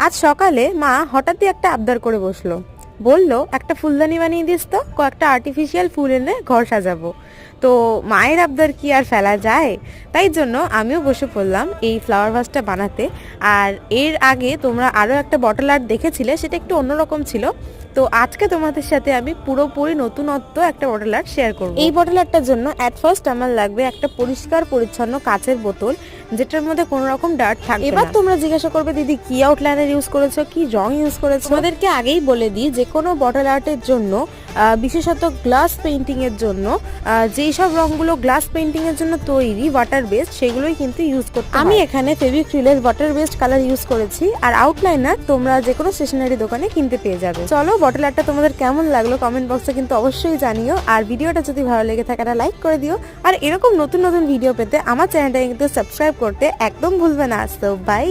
আজ সকালে মা হঠাৎই একটা আবদার করে বসলো, বলল একটা ফুলদানি বানিয়ে দিস তো, কয়েকটা আর্টিফিশিয়াল ফুল এনে ঘর সাজাবো। তো মায়ের আবদার কি আর ফেলা যায়, তাই জন্য আমিও বসে পড়লাম এই ফ্লাওয়ার ভাসটা বানাতে। আর এর আগে তোমরা আরও একটা বটল আর্ট দেখেছিলে, সেটা একটু অন্যরকম ছিল। তো আজকে তোমাদের সাথে আমি পুরোপুরি নতুনত্ব একটা বটল আর্ট শেয়ার করব। এই বটল আর্টটার জন্য অ্যাট ফার্স্ট আমার লাগবে একটা পরিষ্কার পরিচ্ছন্ন কাচের বোতল, যেটার মধ্যে কোনো রকম ডার্ট থাকবে না। এবার তোমরা জিজ্ঞাসা করবে, দিদি কি আউটলাইনার ইউজ করেছো, কি রং ইউজ করেছো? তোমাদেরকে আগেই বলে দিই, যে কোনো বটল আর্টের জন্য বিশেষত গ্লাস পেইন্টিং এর জন্য যেই সব রঙগুলো গ্লাস পেইন্টিং এর জন্য তৈরি ওয়াটার বেসড, সেগুলোই কিন্তু ইউজ করতে হয়। আমি এখানে ফেভিক্রিলের ওয়াটার বেসড কালার ইউজ করেছি, আর আউটলাইনার তোমরা যে কোনো স্টেশনারি দোকানে কিনতে পেয়ে যাবে। চলো, বটল আর্টটা তোমাদের কেমন লাগলো কমেন্ট বক্সে কিন্তু অবশ্যই জানিও। আর ভিডিওটা যদি ভালো লেগে থাকে একটা লাইক করে দিও, আর এরকম নতুন নতুন ভিডিও পেতে আমার চ্যানেলটা কিন্তু সাবস্ক্রাইব করতে একদম ভুলবে না। So by.